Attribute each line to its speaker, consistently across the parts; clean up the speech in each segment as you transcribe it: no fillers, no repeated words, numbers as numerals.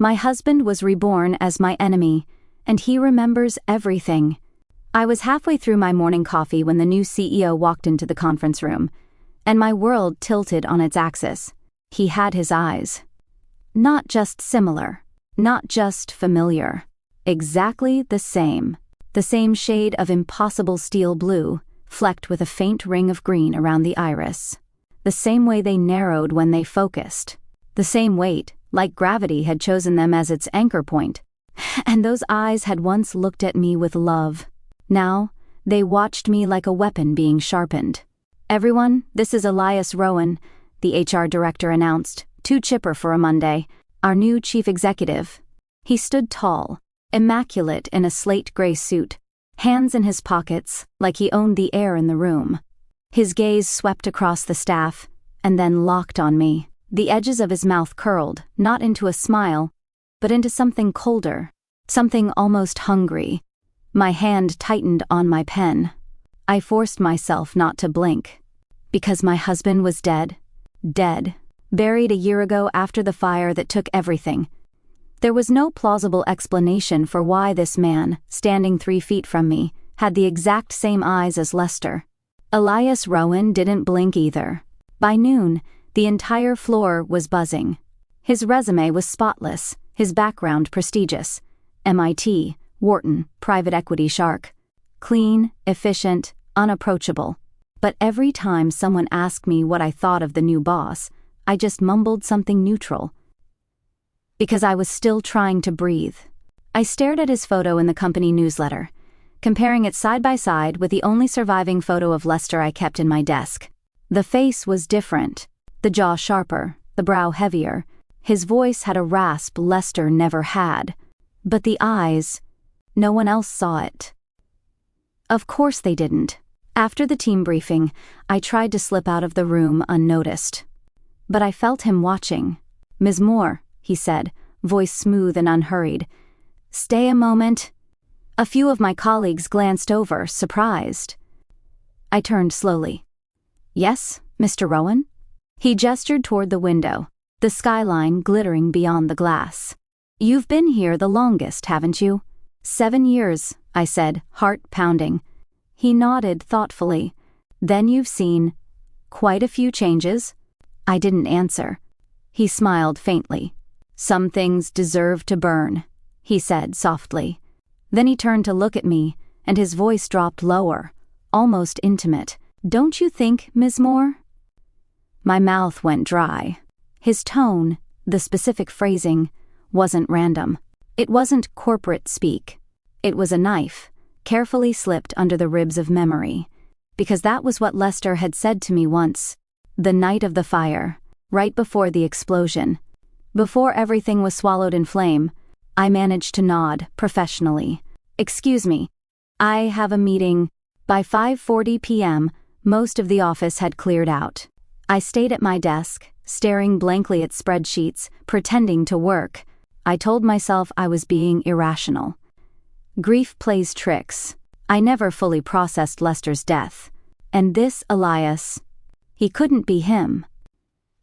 Speaker 1: My husband was reborn as my enemy, and he remembers everything. I was halfway through my morning coffee when the new CEO walked into the conference room, and my world tilted on its axis. He had his eyes. Not just similar, not just familiar. Exactly the same. The same shade of impossible steel blue, flecked with a faint ring of green around the iris. The same way they narrowed when they focused. The same weight, like gravity had chosen them as its anchor point. And those eyes had once looked at me with love. Now, they watched me like a weapon being sharpened. "Everyone, this is Elias Rowan," the HR director announced, too chipper for a Monday, "our new chief executive." He stood tall, immaculate in a slate-gray suit, hands in his pockets, like he owned the air in the room. His gaze swept across the staff, and then locked on me. The edges of his mouth curled, not into a smile, but into something colder, something almost hungry. My hand tightened on my pen. I forced myself not to blink. Because my husband was dead. Dead. Buried a year ago after the fire that took everything. There was no plausible explanation for why this man, standing 3 feet from me, had the exact same eyes as Lester. Elias Rowan didn't blink either. By noon, the entire floor was buzzing. His resume was spotless, his background prestigious. MIT, Wharton, private equity shark. Clean, efficient, unapproachable. But every time someone asked me what I thought of the new boss, I just mumbled something neutral. Because I was still trying to breathe. I stared at his photo in the company newsletter, comparing it side by side with the only surviving photo of Lester I kept in my desk. The face was different, the jaw sharper, the brow heavier. His voice had a rasp Lester never had. But the eyes, no one else saw it. Of course they didn't. After the team briefing, I tried to slip out of the room unnoticed. But I felt him watching. "Ms. Moore," he said, voice smooth and unhurried. "Stay a moment." A few of my colleagues glanced over, surprised. I turned slowly. "Yes, Mr. Rowan?" He gestured toward the window, the skyline glittering beyond the glass. "You've been here the longest, haven't you?" 7 years, I said, heart pounding. He nodded thoughtfully. "Then you've seen quite a few changes?" I didn't answer. He smiled faintly. "Some things deserve to burn," he said softly. Then he turned to look at me, and his voice dropped lower, almost intimate. "Don't you think, Ms. Moore?" My mouth went dry. His tone, the specific phrasing, wasn't random. It wasn't corporate speak. It was a knife, carefully slipped under the ribs of memory. Because that was what Lester had said to me once, the night of the fire, right before the explosion. Before everything was swallowed in flame, I managed to nod, professionally. "Excuse me, I have a meeting." By 5:40 p.m., most of the office had cleared out. I stayed at my desk, staring blankly at spreadsheets, pretending to work. I told myself I was being irrational. Grief plays tricks. I never fully processed Lester's death. And this Elias, he couldn't be him.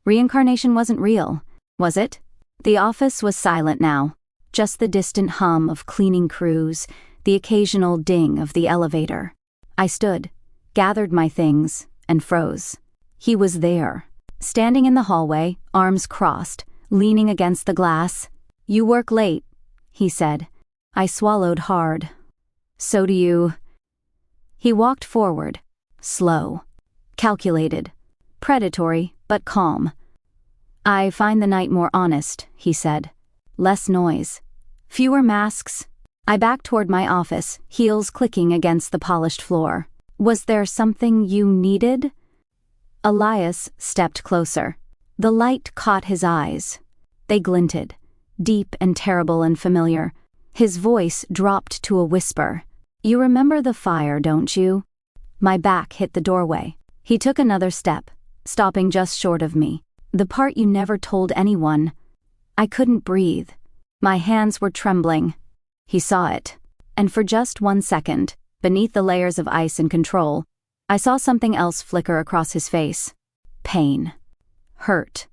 Speaker 1: Reincarnation wasn't real, was it? The office was silent now, just the distant hum of cleaning crews, the occasional ding of the elevator. I stood, gathered my things, and froze. He was there, standing in the hallway, arms crossed, leaning against the glass. "You work late," he said. I swallowed hard. "So do you." He walked forward, slow, calculated, predatory, but calm. "I find the night more honest," he said. "Less noise. Fewer masks." I backed toward my office, heels clicking against the polished floor. "Was there something you needed?" Elias stepped closer. The light caught his eyes. They glinted, deep and terrible and familiar. His voice dropped to a whisper. "You remember the fire, don't you?" My back hit the doorway. He took another step, stopping just short of me. "The part you never told anyone." I couldn't breathe. My hands were trembling. He saw it. And for just 1 second, beneath the layers of ice and control, I saw something else flicker across his face. Pain. Hurt.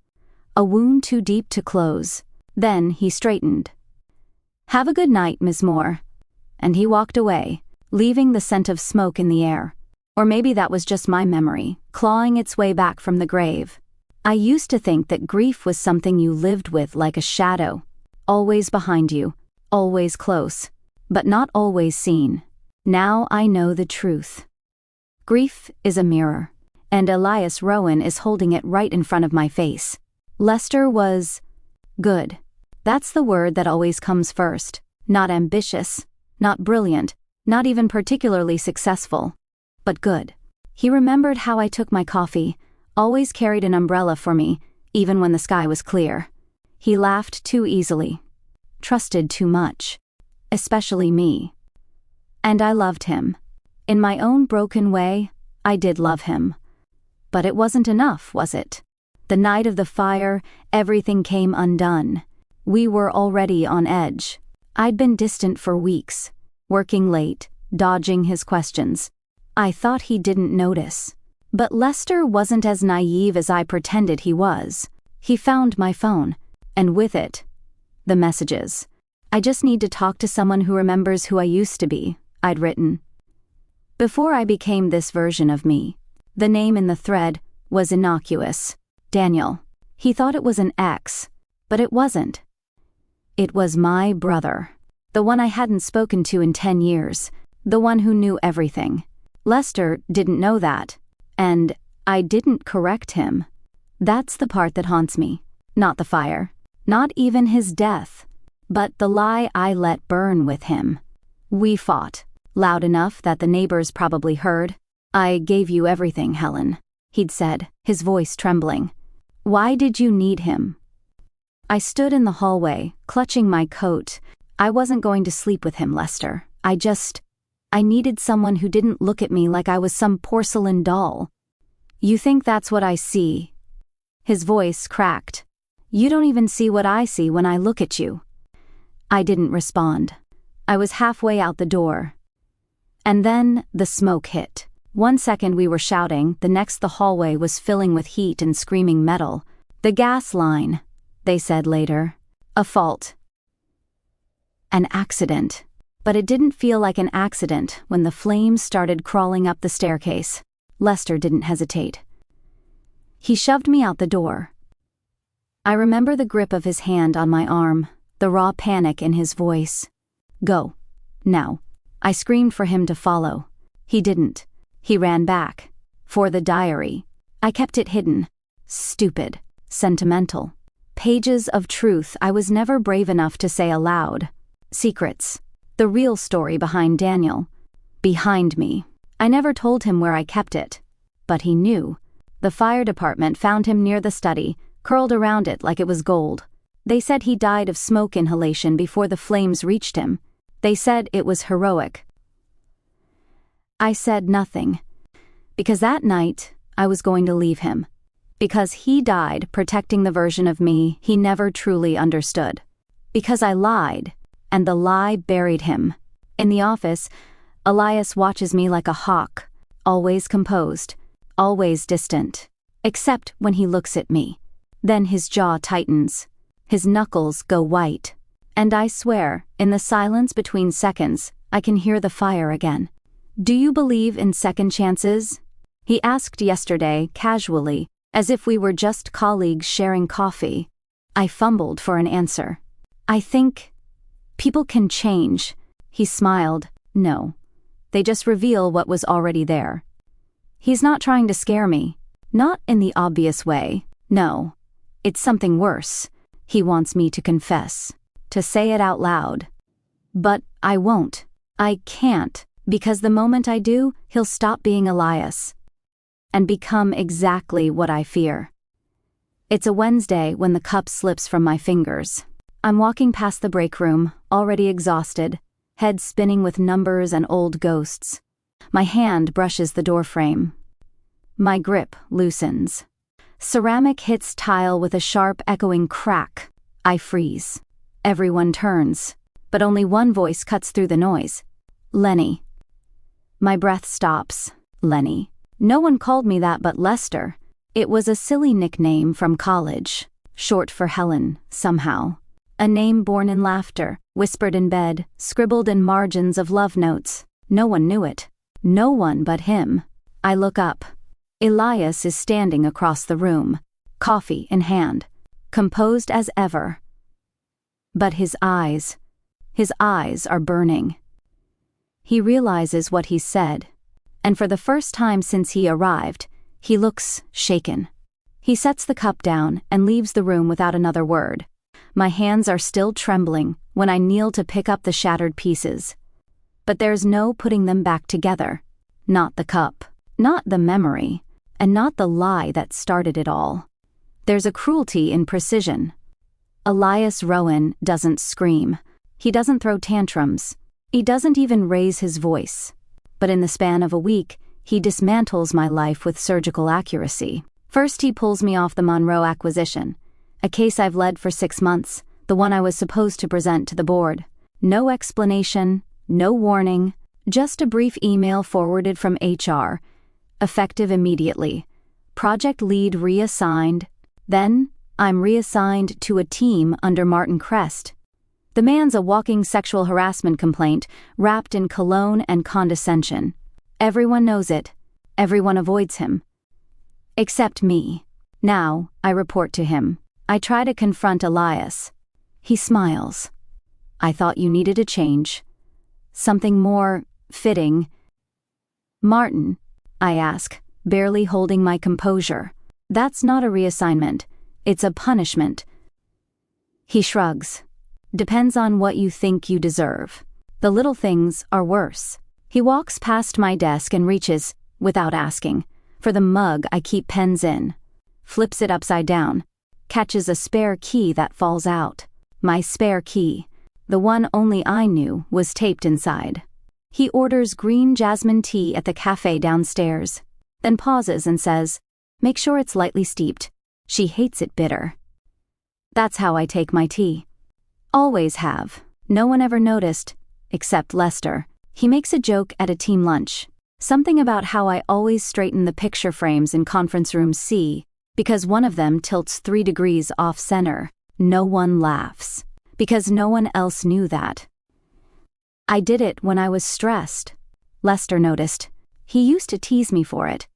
Speaker 1: A wound too deep to close. Then he straightened. "Have a good night, Miss Moore." And he walked away, leaving the scent of smoke in the air. Or maybe that was just my memory, clawing its way back from the grave. I used to think that grief was something you lived with like a shadow, always behind you, always close, but not always seen. Now I know the truth. Grief is a mirror, and Elias Rowan is holding it right in front of my face. Lester was good. That's the word that always comes first. Not ambitious, not brilliant, not even particularly successful, but good. He remembered how I took my coffee, always carried an umbrella for me, even when the sky was clear. He laughed too easily, trusted too much, especially me. And I loved him. In my own broken way, I did love him. But it wasn't enough, was it? The night of the fire, everything came undone. We were already on edge. I'd been distant for weeks, working late, dodging his questions. I thought he didn't notice. But Lester wasn't as naive as I pretended he was. He found my phone, and with it, the messages. "I just need to talk to someone who remembers who I used to be," I'd written. Before I became this version of me, the name in the thread was innocuous. Daniel. He thought it was an ex, but it wasn't. It was my brother. The one I hadn't spoken to in 10 years. The one who knew everything. Lester didn't know that, and I didn't correct him. That's the part that haunts me. Not the fire. Not even his death. But the lie I let burn with him. We fought. Loud enough that the neighbors probably heard. "I gave you everything, Helen," he'd said, his voice trembling. "Why did you need him?" I stood in the hallway, clutching my coat. I wasn't going to sleep with him, Lester. I needed someone who didn't look at me like I was some porcelain doll. "You think that's what I see?" His voice cracked. "You don't even see what I see when I look at you." I didn't respond. I was halfway out the door. And then the smoke hit. 1 second we were shouting, the next the hallway was filling with heat and screaming metal. "The gas line," they said later. "A fault. An accident." But it didn't feel like an accident when the flames started crawling up the staircase. Lester didn't hesitate. He shoved me out the door. I remember the grip of his hand on my arm, the raw panic in his voice. "Go. Now." I screamed for him to follow. He didn't. He ran back. For the diary. I kept it hidden. Stupid. Sentimental. Pages of truth I was never brave enough to say aloud. Secrets. The real story behind Daniel. Behind me. I never told him where I kept it. But he knew. The fire department found him near the study, curled around it like it was gold. They said he died of smoke inhalation before the flames reached him. They said it was heroic. I said nothing. Because that night, I was going to leave him. Because he died protecting the version of me he never truly understood. Because I lied. And the lie buried him. In the office, Elias watches me like a hawk, always composed, always distant, except when he looks at me. Then his jaw tightens, his knuckles go white, and I swear, in the silence between seconds, I can hear the fire again. "Do you believe in second chances?" he asked yesterday, casually, as if we were just colleagues sharing coffee. I fumbled for an answer. "I think people can change." He smiled. "No. They just reveal what was already there." He's not trying to scare me. Not in the obvious way. No. It's something worse. He wants me to confess. To say it out loud. But I won't. I can't. Because the moment I do, he'll stop being Elias. And become exactly what I fear. It's a Wednesday when the cup slips from my fingers. I'm walking past the break room, already exhausted, head spinning with numbers and old ghosts. My hand brushes the doorframe. My grip loosens. Ceramic hits tile with a sharp, echoing crack. I freeze. Everyone turns, but only one voice cuts through the noise. "Lenny." My breath stops. Lenny. No one called me that but Lester. It was a silly nickname from college, short for Helen, somehow. A name born in laughter, whispered in bed, scribbled in margins of love notes. No one knew it. No one but him. I look up. Elias is standing across the room, coffee in hand, composed as ever. But his eyes are burning. He realizes what he said, and for the first time since he arrived, he looks shaken. He sets the cup down and leaves the room without another word. My hands are still trembling when I kneel to pick up the shattered pieces. But there's no putting them back together. Not the cup, not the memory, and not the lie that started it all. There's a cruelty in precision. Elias Rowan doesn't scream. He doesn't throw tantrums. He doesn't even raise his voice. But in the span of a week, he dismantles my life with surgical accuracy. First, he pulls me off the Monroe acquisition, a case I've led for 6 months, the one I was supposed to present to the board. No explanation, no warning, just a brief email forwarded from HR. Effective immediately. Project lead reassigned. Then, I'm reassigned to a team under Martin Crest. The man's a walking sexual harassment complaint, wrapped in cologne and condescension. Everyone knows it. Everyone avoids him. Except me. Now, I report to him. I try to confront Elias. He smiles. I thought you needed a change. Something more fitting. Martin, I ask, barely holding my composure. That's not a reassignment. It's a punishment. He shrugs. Depends on what you think you deserve. The little things are worse. He walks past my desk and reaches, without asking, for the mug I keep pens in. Flips it upside down. Catches a spare key that falls out. My spare key. The one only I knew was taped inside. He orders green jasmine tea at the cafe downstairs, then pauses and says, "Make sure it's lightly steeped. She hates it bitter." That's how I take my tea. Always have. No one ever noticed, except Lester. He makes a joke at a team lunch. Something about how I always straighten the picture frames in conference room C, because one of them tilts 3 degrees off center. No one laughs, because no one else knew that. I did it when I was stressed. Lester noticed. He used to tease me for it.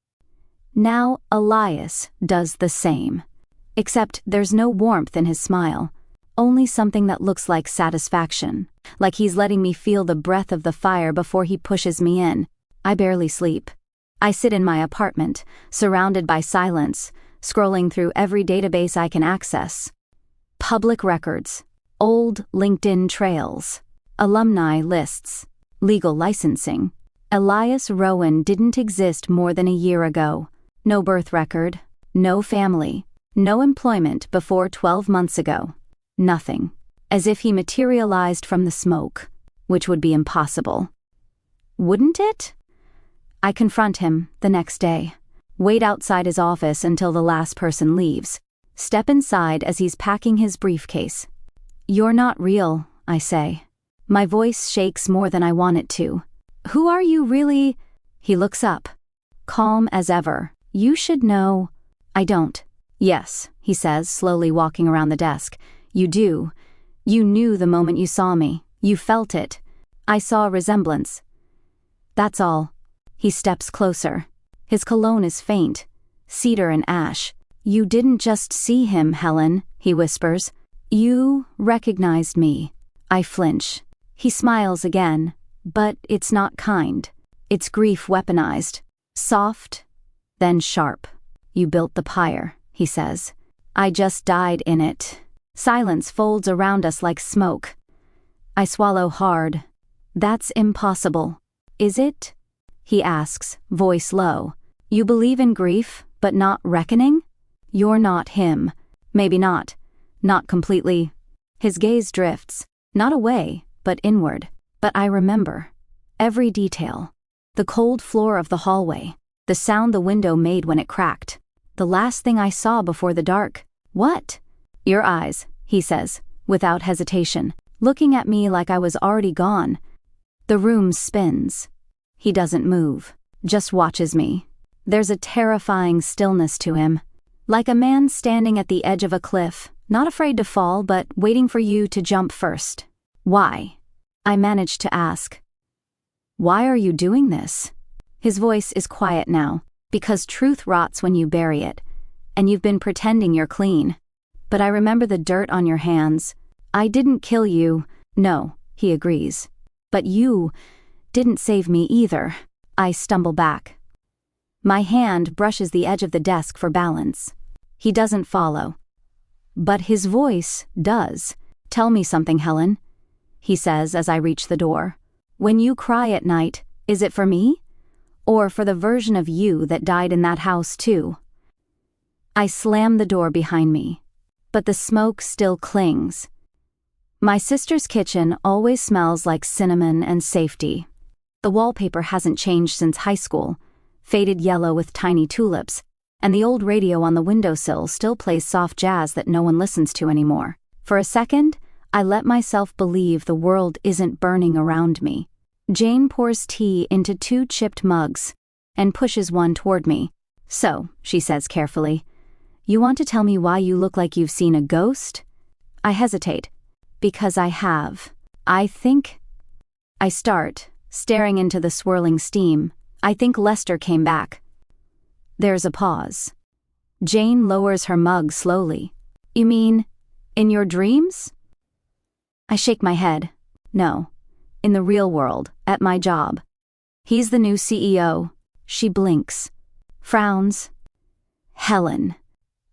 Speaker 1: Now Elias does the same. Except there's no warmth in his smile. Only something that looks like satisfaction. Like he's letting me feel the breath of the fire before he pushes me in. I barely sleep. I sit in my apartment, surrounded by silence, scrolling through every database I can access. Public records, old LinkedIn trails, alumni lists, legal licensing. Elias Rowan didn't exist more than a year ago. No birth record, no family, no employment before 12 months ago. Nothing. As if he materialized from the smoke, which would be impossible. Wouldn't it? I confront him the next day. Wait outside his office until the last person leaves. Step inside as he's packing his briefcase. "You're not real," I say. My voice shakes more than I want it to. "Who are you really?" He looks up. Calm as ever. "You should know." I don't. "Yes," he says, slowly walking around the desk. "You do. You knew the moment you saw me. You felt it. I saw a resemblance. That's all." He steps closer. His cologne is faint. Cedar and ash. "You didn't just see him, Helen," he whispers. "You recognized me." I flinch. He smiles again, but it's not kind. It's grief weaponized. Soft, then sharp. "You built the pyre," he says. "I just died in it." Silence folds around us like smoke. I swallow hard. "That's impossible." "Is it?" he asks, voice low. "You believe in grief, but not reckoning? You're not him." "Maybe not. Not completely." His gaze drifts, not away, but inward. But I remember. Every detail. The cold floor of the hallway. The sound the window made when it cracked. The last thing I saw before the dark. "What?" "Your eyes," he says, without hesitation, looking at me like I was already gone. The room spins. He doesn't move, just watches me. There's a terrifying stillness to him, like a man standing at the edge of a cliff, not afraid to fall, but waiting for you to jump first. Why? I managed to ask. Why are you doing this? His voice is quiet now, because truth rots when you bury it, and you've been pretending you're clean. But I remember the dirt on your hands. I didn't kill you. No, he agrees. But you didn't save me either. I stumble back. My hand brushes the edge of the desk for balance. He doesn't follow. But his voice does. Tell me something, Helen, he says as I reach the door. When you cry at night, is it for me? Or for the version of you that died in that house too? I slam the door behind me, but the smoke still clings. My sister's kitchen always smells like cinnamon and safety. The wallpaper hasn't changed since high school, faded yellow with tiny tulips, and the old radio on the windowsill still plays soft jazz that no one listens to anymore. For a second, I let myself believe the world isn't burning around me. Jane pours tea into 2 chipped mugs and pushes one toward me. So, she says carefully, you want to tell me why you look like you've seen a ghost? I hesitate. Because I have. I think. I start, staring into the swirling steam. I think Lester came back. There's a pause. Jane lowers her mug slowly. You mean, in your dreams? I shake my head. No. In the real world, at my job. He's the new CEO. She blinks. Frowns. Helen.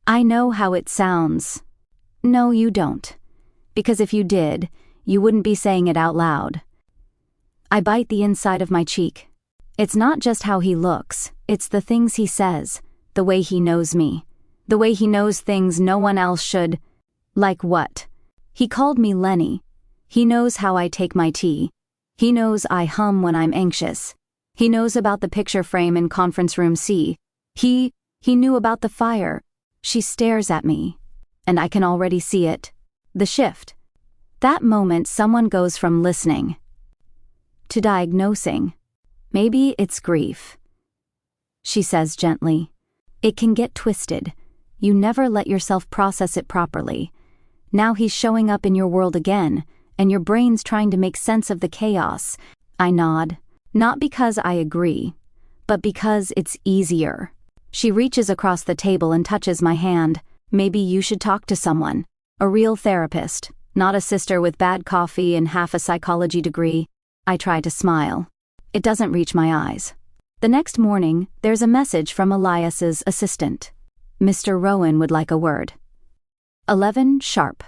Speaker 1: I know how it sounds. No, you don't. Because if you did, you wouldn't be saying it out loud. I bite the inside of my cheek. It's not just how he looks, it's the things he says, the way he knows me, the way he knows things no one else should. Like what? He called me Lenny. He knows how I take my tea. He knows I hum when I'm anxious. He knows about the picture frame in conference room C. He knew about the fire. She stares at me, and I can already see it. The shift. That moment someone goes from listening to diagnosing. Maybe it's grief. She says gently. It can get twisted. You never let yourself process it properly. Now he's showing up in your world again, and your brain's trying to make sense of the chaos. I nod. Not because I agree, but because it's easier. She reaches across the table and touches my hand. Maybe you should talk to someone. A real therapist, not a sister with bad coffee and half a psychology degree. I try to smile. It doesn't reach my eyes. The next morning, there's a message from Elias's assistant. Mr. Rowan would like a word. 11 sharp.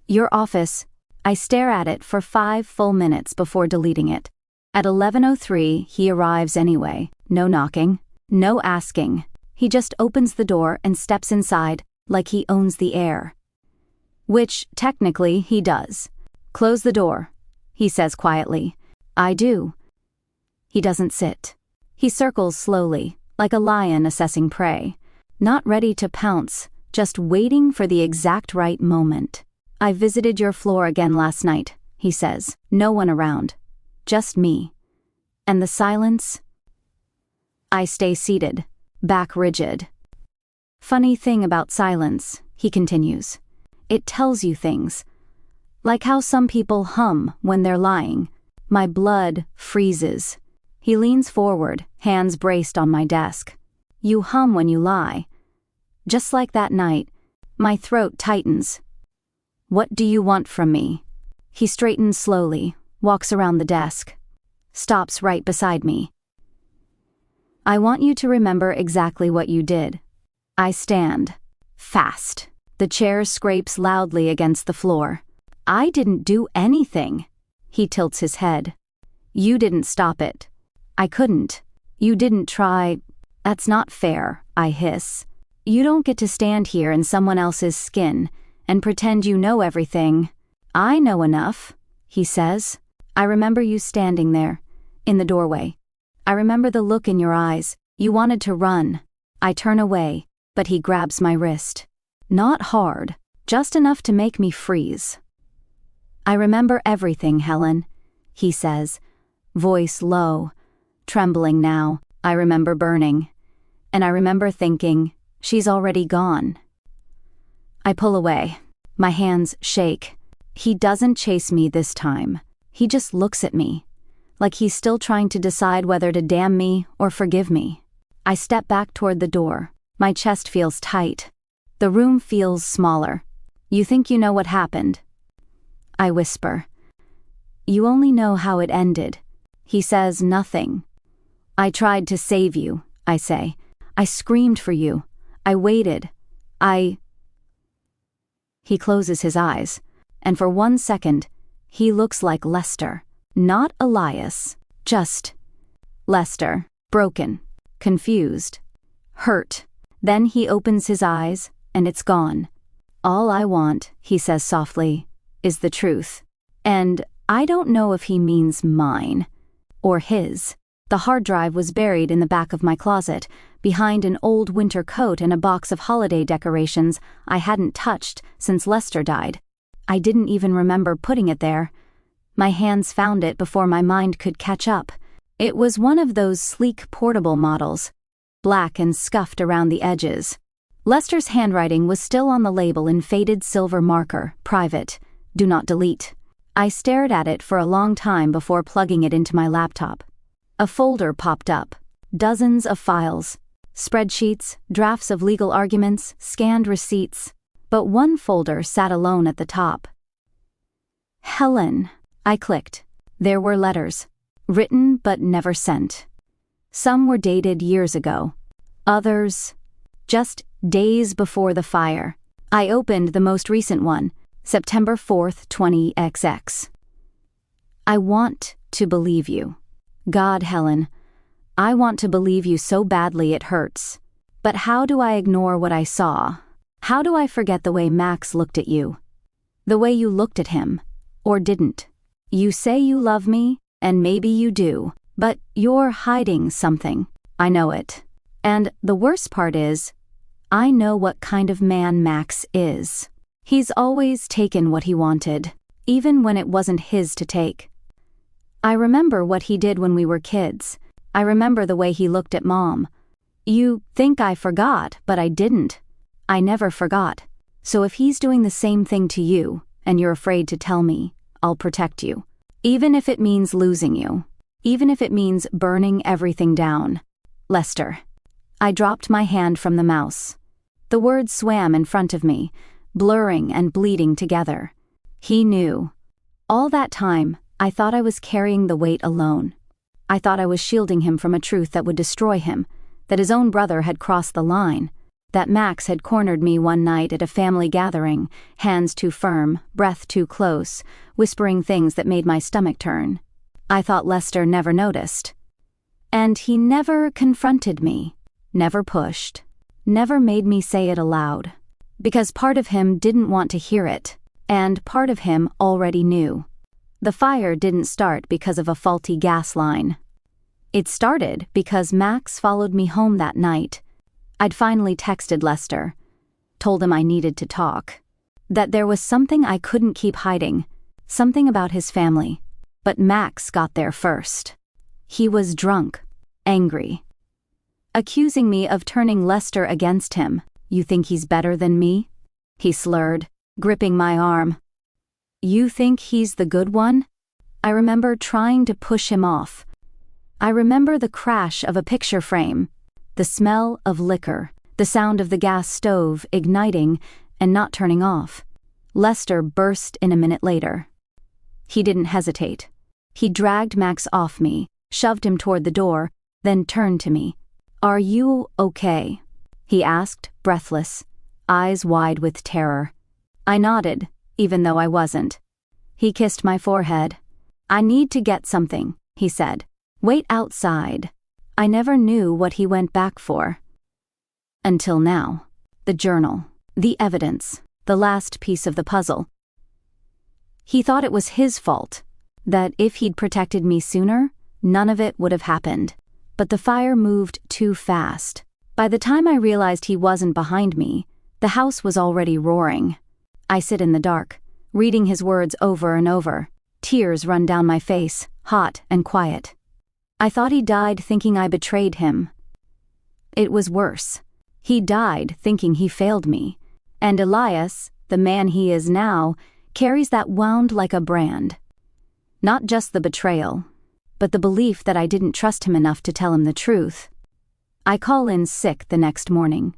Speaker 1: Your office. I stare at it for 5 full minutes before deleting it. At 11:03, he arrives anyway. No knocking, no asking. He just opens the door and steps inside like he owns the air. Which, technically, he does. Close the door, he says quietly. I do. He doesn't sit. He circles slowly, like a lion assessing prey. Not ready to pounce, just waiting for the exact right moment. I visited your floor again last night, he says. No one around. Just me. And the silence? I stay seated, back rigid. Funny thing about silence, he continues. It tells you things. Like how some people hum when they're lying. My blood freezes. He leans forward, hands braced on my desk. You hum when you lie. Just like that night, my throat tightens. What do you want from me? He straightens slowly, walks around the desk. Stops right beside me. I want you to remember exactly what you did. I stand. Fast. The chair scrapes loudly against the floor. I didn't do anything. He tilts his head. You didn't stop it. I couldn't. You didn't try. That's not fair, I hiss. You don't get to stand here in someone else's skin and pretend you know everything. I know enough, he says. I remember you standing there, in the doorway. I remember the look in your eyes. You wanted to run. I turn away, but he grabs my wrist. Not hard, just enough to make me freeze. I remember everything, Helen, he says, voice low, trembling now. I remember burning. And I remember thinking, she's already gone. I pull away. My hands shake. He doesn't chase me this time. He just looks at me, like he's still trying to decide whether to damn me or forgive me. I step back toward the door. My chest feels tight. The room feels smaller. You think you know what happened? I whisper. You only know how it ended. He says nothing. I tried to save you, I say. I screamed for you. I waited. He closes his eyes, and for 1 second, he looks like Lester. Not Elias, just Lester, broken, confused, hurt. Then he opens his eyes, and it's gone. All I want, he says softly, is the truth. And I don't know if he means mine or his. The hard drive was buried in the back of my closet, behind an old winter coat and a box of holiday decorations I hadn't touched since Lester died. I didn't even remember putting it there. My hands found it before my mind could catch up. It was one of those sleek portable models, black and scuffed around the edges. Lester's handwriting was still on the label in faded silver marker, private, do not delete. I stared at it for a long time before plugging it into my laptop. A folder popped up, dozens of files, spreadsheets, drafts of legal arguments, scanned receipts, but one folder sat alone at the top. Helen, I clicked. There were letters, written but never sent. Some were dated years ago, others just days before the fire. I opened the most recent one, September 4th, 20XX. I want to believe you. God, Helen, I want to believe you so badly it hurts. But how do I ignore what I saw? How do I forget the way Max looked at you? The way you looked at him, or didn't? You say you love me, and maybe you do, but you're hiding something. I know it. And the worst part is, I know what kind of man Max is. He's always taken what he wanted, even when it wasn't his to take. I remember what he did when we were kids. I remember the way he looked at Mom. You think I forgot, but I didn't. I never forgot. So if he's doing the same thing to you, and you're afraid to tell me, I'll protect you. Even if it means losing you. Even if it means burning everything down. Lester. I dropped my hand from the mouse. The words swam in front of me, blurring and bleeding together. He knew. All that time, I thought I was carrying the weight alone. I thought I was shielding him from a truth that would destroy him, that his own brother had crossed the line, that Max had cornered me one night at a family gathering, hands too firm, breath too close, whispering things that made my stomach turn. I thought Lester never noticed. And he never confronted me, never pushed, never made me say it aloud. Because part of him didn't want to hear it, and part of him already knew. The fire didn't start because of a faulty gas line. It started because Max followed me home that night. I'd finally texted Lester, told him I needed to talk, that there was something I couldn't keep hiding, something about his family. But Max got there first. He was drunk, angry, accusing me of turning Lester against him. You think he's better than me? He slurred, gripping my arm. You think he's the good one? I remember trying to push him off. I remember the crash of a picture frame, the smell of liquor, the sound of the gas stove igniting and not turning off. Lester burst in a minute later. He didn't hesitate. He dragged Max off me, shoved him toward the door, then turned to me. Are you okay? He asked, breathless, eyes wide with terror. I nodded, even though I wasn't. He kissed my forehead. I need to get something, he said. Wait outside. I never knew what he went back for. Until now. The journal, the evidence, the last piece of the puzzle. He thought it was his fault, that if he'd protected me sooner, none of it would have happened. But the fire moved too fast. By the time I realized he wasn't behind me, the house was already roaring. I sit in the dark, reading his words over and over. Tears run down my face, hot and quiet. I thought he died thinking I betrayed him. It was worse. He died thinking he failed me, and Elias the man he is now, carries that wound like a brand. Not just the betrayal, but the belief that I didn't trust him enough to tell him the truth. I call in sick the next morning.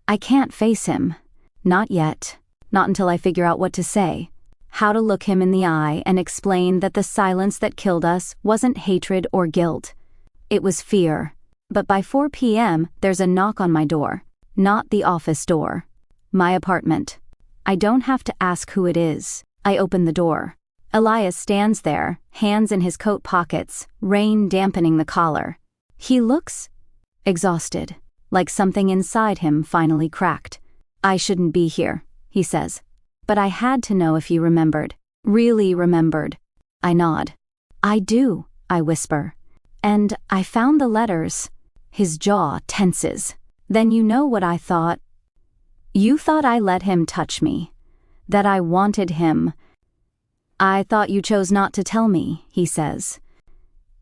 Speaker 1: I can't face him. Not yet. Not until I figure out what to say. How to look him in the eye and explain that the silence that killed us wasn't hatred or guilt. It was fear. But by 4 p.m., there's a knock on my door. Not the office door. My apartment. I don't have to ask who it is. I open the door. Elias stands there, hands in his coat pockets, rain dampening the collar. He looks exhausted, like something inside him finally cracked. I shouldn't be here, he says. But I had to know if you remembered. Really remembered. I nod. I do, I whisper. And I found the letters. His jaw tenses. Then you know what I thought. You thought I let him touch me. That I wanted him. I thought you chose not to tell me, he says.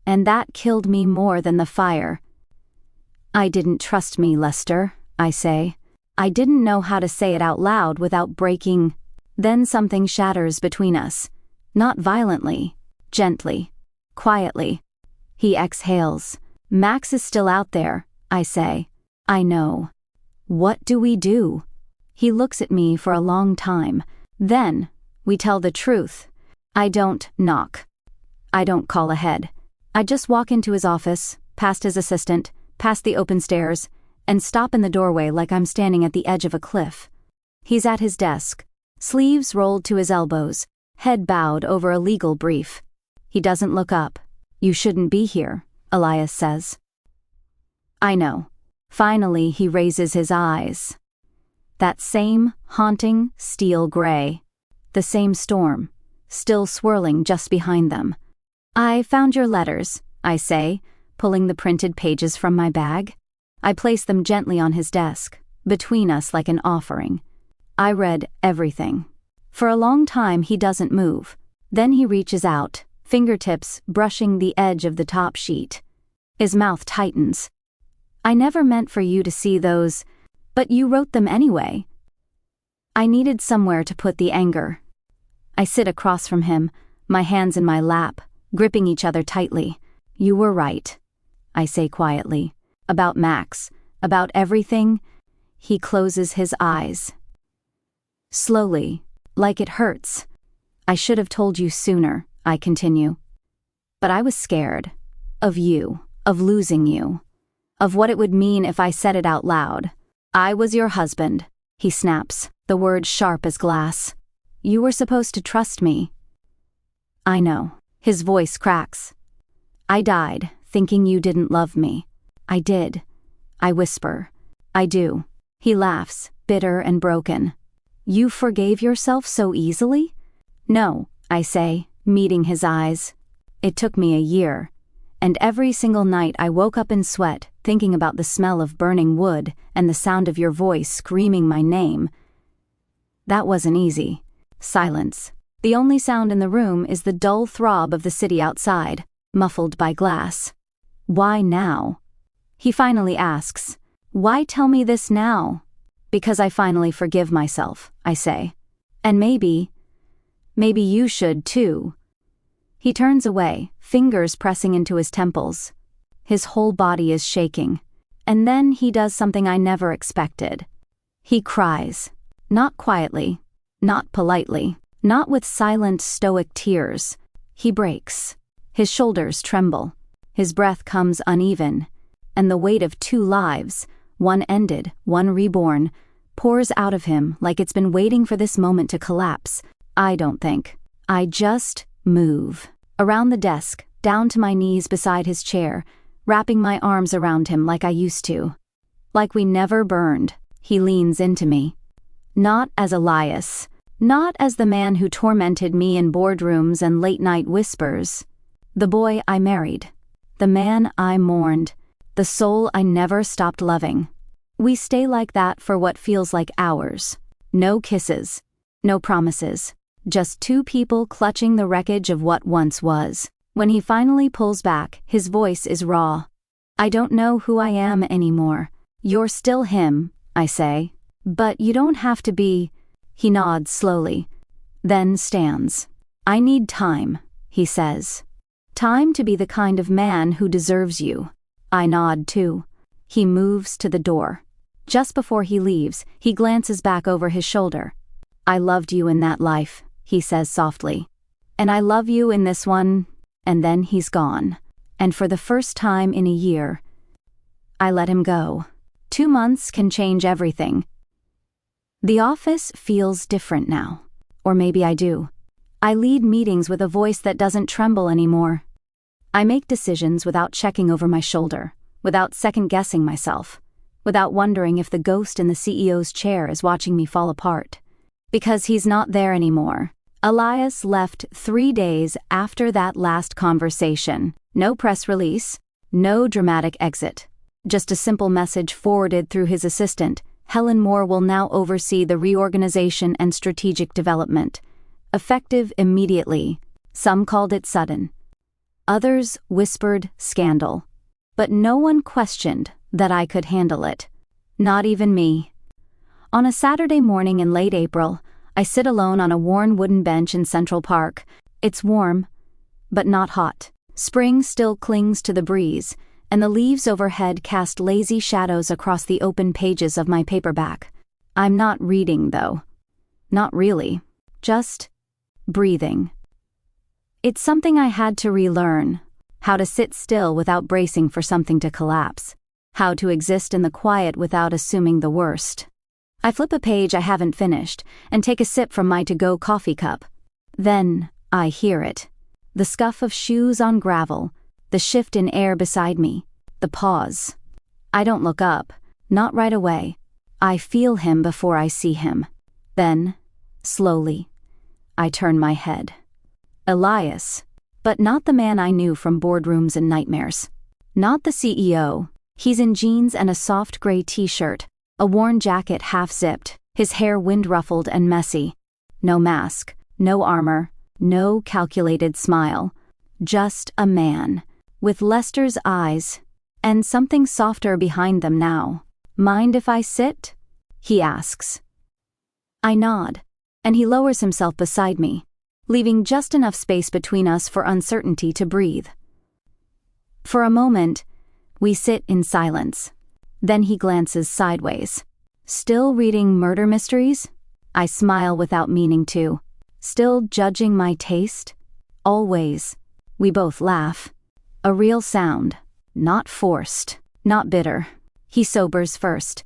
Speaker 1: And that killed me more than the fire. I didn't trust me, Lester, I say. I didn't know how to say it out loud without breaking. Then something shatters between us. Not violently, gently, quietly. He exhales. Max is still out there, I say. I know. What do we do? He looks at me for a long time. Then, we tell the truth. I don't knock. I don't call ahead. I just walk into his office, past his assistant, past the open stairs, and stop in the doorway like I'm standing at the edge of a cliff. He's at his desk, sleeves rolled to his elbows, head bowed over a legal brief. He doesn't look up. You shouldn't be here, Elias says. I know. Finally, he raises his eyes. That same haunting steel gray. The same storm, still swirling just behind them. I found your letters, I say, pulling the printed pages from my bag. I place them gently on his desk, between us like an offering. I read everything. For a long time he doesn't move. Then he reaches out, fingertips brushing the edge of the top sheet. His mouth tightens. I never meant for you to see those, but you wrote them anyway. I needed somewhere to put the anger. I sit across from him, my hands in my lap, gripping each other tightly. You were right, I say quietly. About Max, about everything. He closes his eyes. Slowly, like it hurts. I should have told you sooner, I continue. But I was scared. Of you, of losing you. Of what it would mean if I said it out loud. I was your husband, he snaps, the words sharp as glass. You were supposed to trust me. I know. His voice cracks. I died, thinking you didn't love me. I did. I whisper. I do. He laughs, bitter and broken. You forgave yourself so easily? No, I say, meeting his eyes. It took me a year. And every single night I woke up in sweat, thinking about the smell of burning wood and the sound of your voice screaming my name. That wasn't easy. Silence. The only sound in the room is the dull throb of the city outside, muffled by glass. Why now? He finally asks, why tell me this now? Because I finally forgive myself, I say. And maybe you should too. He turns away, fingers pressing into his temples. His whole body is shaking. And then he does something I never expected. He cries. Not quietly, not politely, not with silent, stoic tears. He breaks. His shoulders tremble. His breath comes uneven. And the weight of 2 lives, one ended, one reborn, pours out of him like it's been waiting for this moment to collapse. I don't think. I just move. Around the desk, down to my knees beside his chair, wrapping my arms around him like I used to. Like we never burned. He leans into me. Not as Elias. Not as the man who tormented me in boardrooms and late-night whispers. The boy I married. The man I mourned. The soul I never stopped loving. We stay like that for what feels like hours. No kisses. No promises. Just 2 people clutching the wreckage of what once was. When he finally pulls back, his voice is raw. I don't know who I am anymore. You're still him, I say. But you don't have to be. He nods slowly, then stands. I need time, he says. Time to be the kind of man who deserves you. I nod too. He moves to the door. Just before he leaves, he glances back over his shoulder. I loved you in that life, he says softly. And I love you in this one. And then he's gone. And for the first time in a year, I let him go. 2 months can change everything. The office feels different now. Or maybe I do. I lead meetings with a voice that doesn't tremble anymore. I make decisions without checking over my shoulder, without second-guessing myself, without wondering if the ghost in the CEO's chair is watching me fall apart. Because he's not there anymore. Elias left 3 days after that last conversation. No press release, no dramatic exit. Just a simple message forwarded through his assistant. Helen Moore will now oversee the reorganization and strategic development. Effective immediately. Some called it sudden. Others whispered scandal. But no one questioned that I could handle it. Not even me. On a Saturday morning in late April, I sit alone on a worn wooden bench in Central Park. It's warm, but not hot. Spring still clings to the breeze, and the leaves overhead cast lazy shadows across the open pages of my paperback. I'm not reading, though. Not really. Just breathing. It's something I had to relearn. How to sit still without bracing for something to collapse. How to exist in the quiet without assuming the worst. I flip a page I haven't finished and take a sip from my to-go coffee cup. Then I hear it. The scuff of shoes on gravel, the shift in air beside me, the pause. I don't look up, not right away. I feel him before I see him. Then, slowly, I turn my head. Elias, but not the man I knew from boardrooms and nightmares. Not the CEO. He's in jeans and a soft gray t-shirt, a worn jacket half-zipped, his hair wind-ruffled and messy. No mask, no armor, no calculated smile. Just a man, with Lester's eyes, and something softer behind them now. Mind if I sit? He asks. I nod, and he lowers himself beside me, leaving just enough space between us for uncertainty to breathe. For a moment, we sit in silence. Then he glances sideways. Still reading murder mysteries? I smile without meaning to. Still judging my taste? Always. We both laugh. A real sound. Not forced. Not bitter. He sobers first.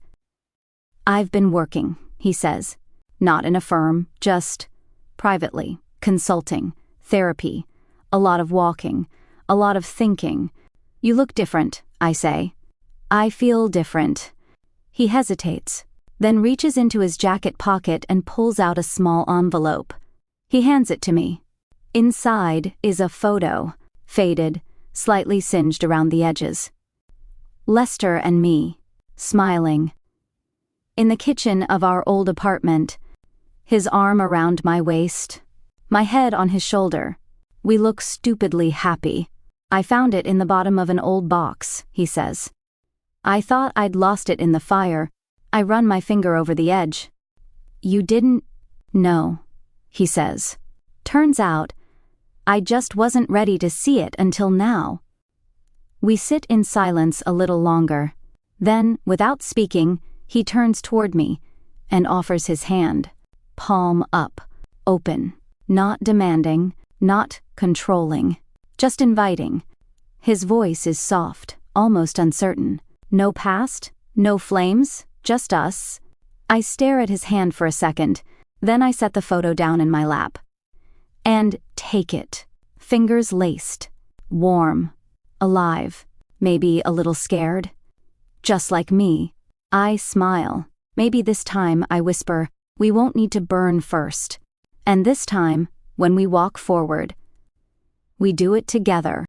Speaker 1: I've been working, he says. Not in a firm, just privately. Consulting. Therapy. A lot of walking. A lot of thinking. You look different, I say. I feel different. He hesitates, then reaches into his jacket pocket and pulls out a small envelope. He hands it to me. Inside is a photo, faded, slightly singed around the edges. Lester and me, smiling. In the kitchen of our old apartment, his arm around my waist, my head on his shoulder. We look stupidly happy. I found it in the bottom of an old box, he says. I thought I'd lost it in the fire. I run my finger over the edge. You didn't? No, he says. Turns out, I just wasn't ready to see it until now. We sit in silence a little longer. Then, without speaking, he turns toward me and offers his hand. Palm up, open, not demanding, not controlling, just inviting. His voice is soft, almost uncertain. No past, no flames, just us. I stare at his hand for a second, then I set the photo down in my lap. And take it. Fingers laced. Warm. Alive. Maybe a little scared. Just like me. I smile. Maybe this time I whisper, we won't need to burn first. And this time, when we walk forward, we do it together.